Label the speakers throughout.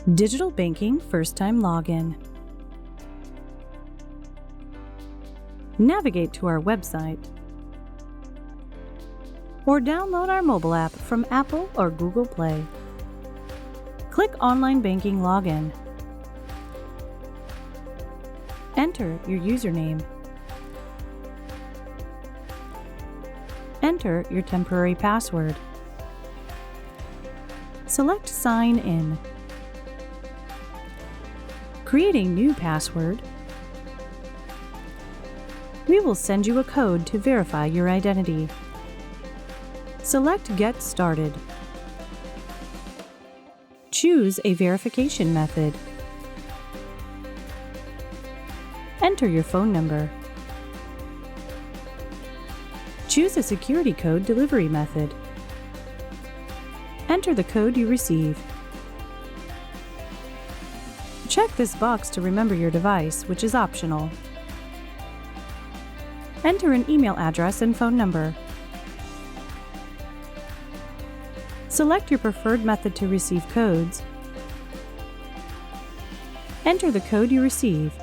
Speaker 1: Digital banking first-time login. Navigate to our website or download our mobile app from Apple or Google Play. Click Online Banking Login. Enter your username. Enter your temporary password. Select Sign In. Create a new password. We will send you a code to verify your identity. Select Get Started. Choose a verification method. Enter your phone number. Choose a security code delivery method. Enter the code you receive. Check this box to remember your device, which is optional. Enter an email address and phone number. Select your preferred method to receive codes. Enter the code you receive.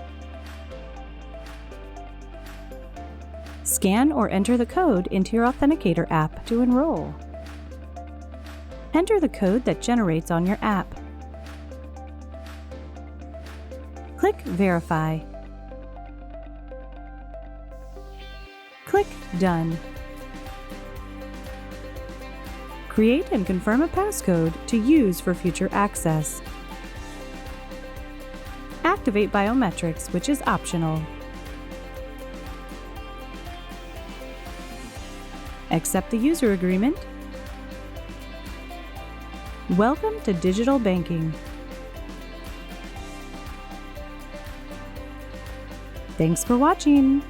Speaker 1: Scan or enter the code into your Authenticator app to enroll. Enter the code that generates on your app. Click Verify. Click Done. Create and confirm a passcode to use for future access. Activate biometrics, which is optional. Accept the user agreement. Welcome to digital banking. Thanks for watching.